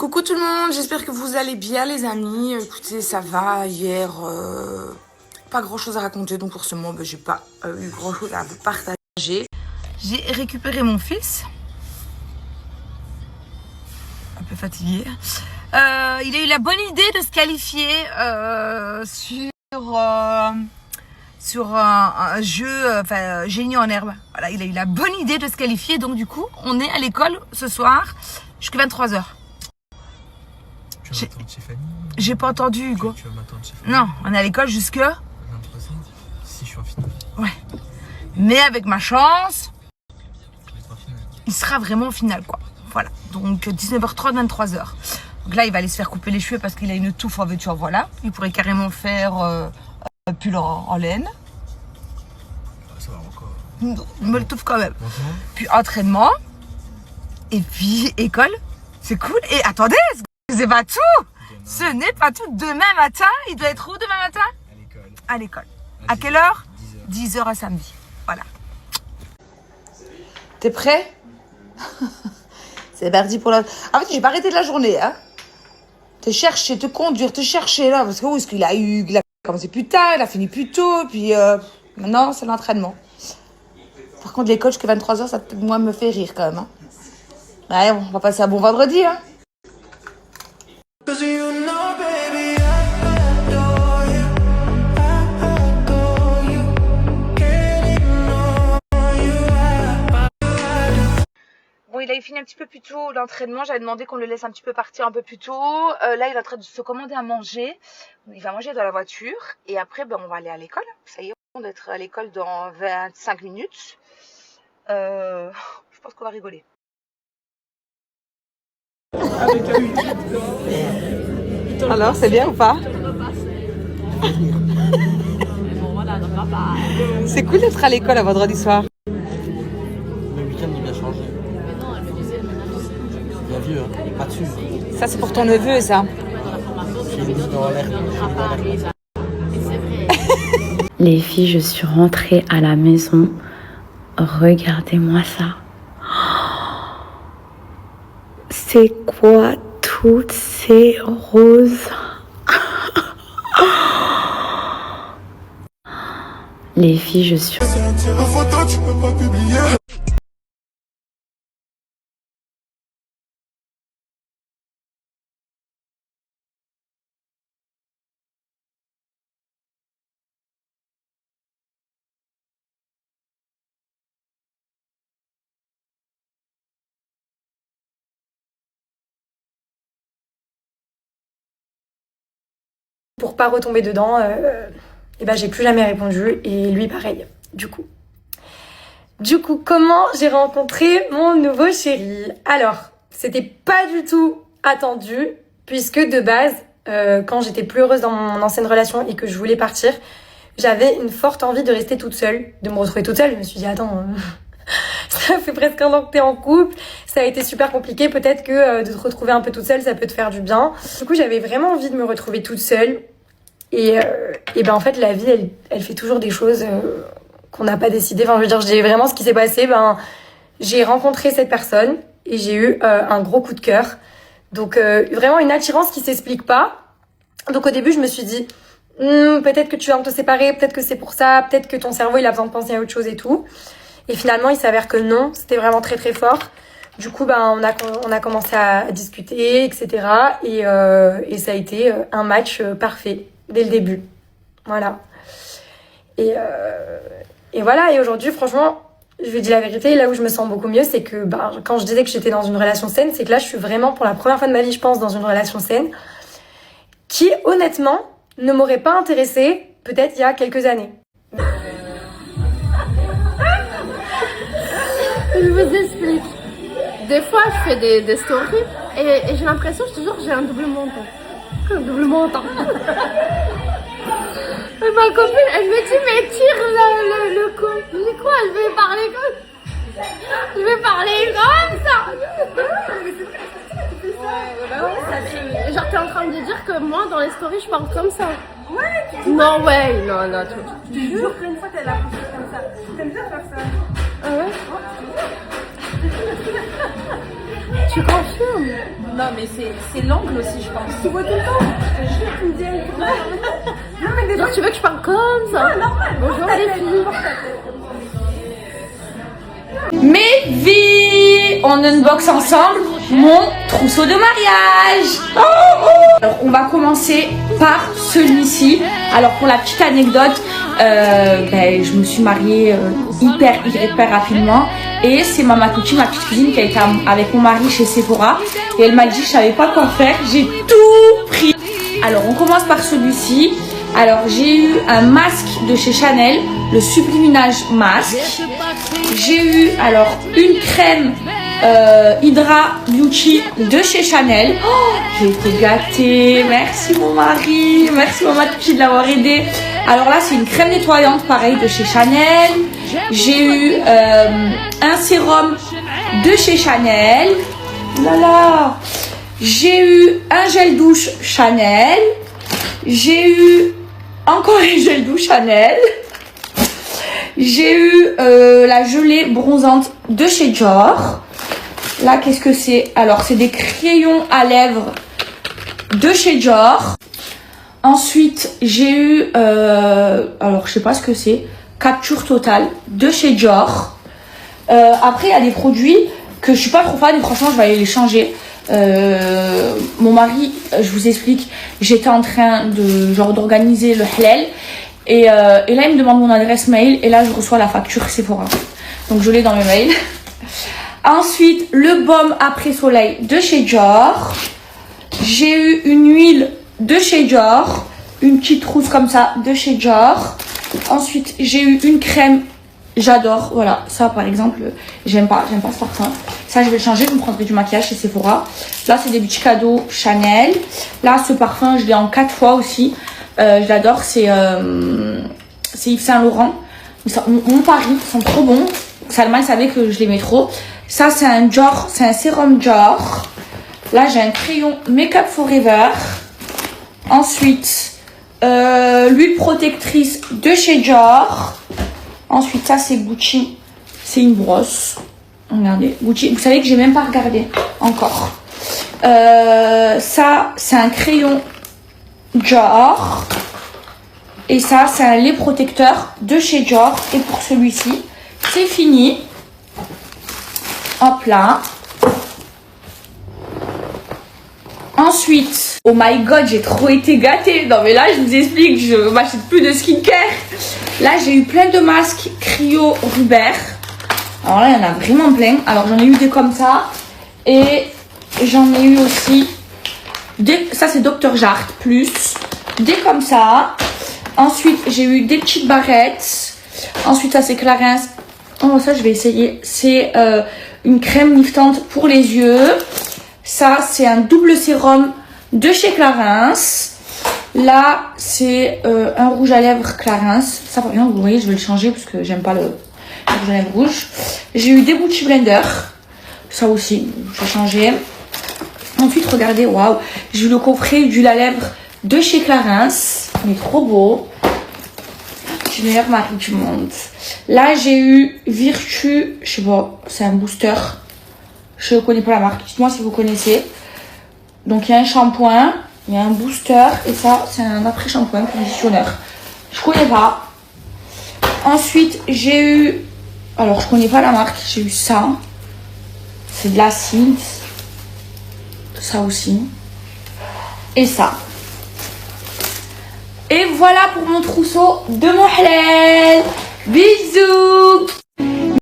Coucou tout le monde, j'espère que vous allez bien les amis. Écoutez, ça va, hier, pas grand chose à raconter, donc forcément j'ai pas eu grand chose à vous partager. J'ai récupéré mon fils, un peu fatigué. Il a eu la bonne idée de se qualifier sur un jeu, génie en herbe. Voilà, il a eu la bonne idée de se qualifier, donc du coup, on est à l'école ce soir jusqu'à 23h. J'ai pas entendu, Hugo. Tu vas m'attendre chez Fanny. Non, on est à l'école jusque 23h. Si je suis en finale. Ouais. Mais avec ma chance, il sera vraiment en finale, quoi. Voilà. Donc 19h30, 23h. Donc là, il va aller se faire couper les cheveux parce qu'il a une touffe en voiture, voilà. Il pourrait carrément faire un pull en laine. Ça va encore. Il me le touffe quand même. Maintenant, Puis entraînement. Et puis école. C'est cool. Et attendez, c'est pas tout. Ce n'est pas tout. Demain matin, il doit être où demain matin? à l'école. À l'école. À quelle heure? 10h. 10h à samedi. Voilà. T'es prêt? C'est parti pour la... En fait, j'ai pas arrêté de la journée, hein. Te chercher, te conduire, te chercher, là. Parce que où est-ce qu'il a eu... Il a commencé plus tard, il a fini plus tôt. Puis maintenant, c'est l'entraînement. Par contre, l'école jusqu'à 23h, ça peut-être moi me fait rire quand même, hein. Ouais, on va passer un bon vendredi, hein. Bon, il a fini un petit peu plus tôt l'entraînement. J'avais demandé qu'on le laisse un petit peu partir un peu plus tôt. Là, il est en train de se commander à manger. Il va manger dans la voiture. Et après, on va aller à l'école. Ça y est, on va être à l'école dans 25 minutes. Je pense qu'on va rigoler. Alors, c'est bien ou pas? C'est cool d'être à l'école à vendredi soir. Le week-end, il a changé. Bien vieux, hein. Pas dessus. Ça, c'est pour ton neveu, ça. J'ai mis dans l'air. Les filles, je suis rentrée à la maison. Regardez-moi ça. C'est quoi toutes ces roses? Les filles, je suis... Pour pas retomber dedans, j'ai plus jamais répondu et lui pareil, du coup. Comment j'ai rencontré mon nouveau chéri? Alors, c'était pas du tout attendu puisque de base, quand j'étais plus heureuse dans mon ancienne relation et que je voulais partir, j'avais une forte envie de rester toute seule, de me retrouver toute seule. Je me suis dit, attends, ça fait presque un an que t'es en couple, ça a été super compliqué, peut-être que de te retrouver un peu toute seule, ça peut te faire du bien. Du coup, j'avais vraiment envie de me retrouver toute seule. Et en fait, la vie, elle fait toujours des choses qu'on n'a pas décidé. Enfin, je veux dire, je dis vraiment ce qui s'est passé. J'ai rencontré cette personne et j'ai eu un gros coup de cœur. Donc, vraiment une attirance qui s'explique pas. Donc, au début, je me suis dit, peut-être que tu vas te séparer, peut-être que c'est pour ça, peut-être que ton cerveau, il a besoin de penser à autre chose et tout. Et finalement, il s'avère que non, c'était vraiment très très fort. Du coup, on a commencé à discuter, etc. Et ça a été un match parfait dès le début. Voilà. Et voilà. Et aujourd'hui, franchement, je vais dire la vérité, là où je me sens beaucoup mieux, c'est que quand je disais que j'étais dans une relation saine, c'est que là, je suis vraiment pour la première fois de ma vie, je pense, dans une relation saine, qui honnêtement ne m'aurait pas intéressée peut-être il y a quelques années. Je vous explique. Des fois, je fais des stories et j'ai l'impression, je te jure, j'ai un double menton. Un double menton. Et ma copine, elle me dit, mais tire le coup. Je dis quoi? Je vais parler comme ça. Genre, t'es en train de dire que moi, dans les stories, je parle comme ça. Ouais, non, ouais, non, tu jures qu'une fois, t'as la bouche comme ça. T'aimes bien faire ça? Ah ouais? Tu Tu confirmes? Non, mais c'est l'angle aussi, je pense. Tu vois tout le temps? Je te jure, tu me dis non, mais des Genre, tu veux que je parle comme ça? non, normal. Bonjour les filles. Mes vies, on unbox ensemble mon trousseau de mariage. Alors on va commencer par celui-ci. Alors pour la petite anecdote, je me suis mariée hyper rapidement. Et c'est Mama Tucci, ma petite cousine, qui a été avec mon mari chez Sephora. Et elle m'a dit je savais pas quoi faire, j'ai tout pris. Alors on commence par celui-ci. Alors j'ai eu un masque de chez Chanel, le Subliminage Masque. J'ai eu alors une crème Hydra Beauty de chez Chanel. Oh, j'ai été gâtée. Merci mon mari, merci Mama Tucci de l'avoir aidé. Alors là c'est une crème nettoyante pareil de chez Chanel. J'ai eu un sérum de chez Chanel. Voilà. J'ai eu un gel douche Chanel. J'ai eu encore un gel douche Chanel. J'ai eu la gelée bronzante de chez Dior. Là, qu'est-ce que c'est? Alors, c'est des crayons à lèvres de chez Dior. Ensuite, j'ai eu, alors je sais pas ce que c'est, Capture Totale de chez Dior. Après, il y a des produits que je suis pas trop fan et franchement, je vais aller les changer. Mon mari, je vous explique, j'étais en train de d'organiser le halal. Et là, il me demande mon adresse mail. Et là, je reçois la facture Sephora. Donc, je l'ai dans mes mails. Ensuite, le baume après soleil de chez Dior. J'ai eu une huile de chez Dior. Une petite trousse comme ça de chez Dior. Ensuite, j'ai eu une crème. J'adore. Voilà, ça par exemple, j'aime pas ce parfum. Ça, je vais le changer. Je me prendrai du maquillage chez Sephora. Là, c'est des petits cadeaux Chanel. Là, ce parfum, je l'ai en 4 fois aussi. Je l'adore, c'est Yves Saint Laurent. Mon pari, ils sont trop bons. Salma, elle savait que je l'aimais trop. Ça, c'est un Dior, c'est un sérum Dior. Là, j'ai un crayon Make Up Forever. Ensuite, l'huile protectrice de chez Dior. Ensuite, ça, c'est Gucci. C'est une brosse. Regardez, Gucci. Vous savez que j'ai même pas regardé encore. Ça, c'est un crayon Dior. Et ça, c'est un lait protecteur de chez Dior. Et pour celui-ci, c'est fini. Hop là. Ensuite, oh my god, j'ai trop été gâtée. Non mais là, je vous explique, je m'achète plus de skincare. Là, j'ai eu plein de masques Cryo Rubert. Alors là, il y en a vraiment plein. Alors, j'en ai eu des comme ça. Et j'en ai eu aussi des... Ça, c'est Dr. Jart plus. Des comme ça. Ensuite, j'ai eu des petites barrettes. Ensuite, ça, c'est Clarins. Oh, ça, je vais essayer. C'est une crème liftante pour les yeux. Ça, c'est un double sérum de chez Clarins. Là, c'est un rouge à lèvres Clarins. Ça, par exemple, vous voyez, je vais le changer parce que j'aime pas le rouge à lèvres rouge. J'ai eu des Beauty Blender. Ça aussi, je vais changer. Ensuite, regardez, waouh. J'ai eu le coffret d'huile à lèvres de chez Clarins. Il est trop beau. C'est le meilleur mari du monde. Là, j'ai eu Virtue. Je sais pas, c'est un booster. Je ne connais pas la marque. Dites-moi si vous connaissez. Donc, il y a un shampoing. Il y a un booster. Et ça, c'est un après-shampoing conditionneur. Je connais pas. Ensuite, j'ai eu... Alors, je connais pas la marque. J'ai eu ça. C'est de l'acide. Ça aussi. Et ça. Et voilà pour mon trousseau de mon halal. Bisous.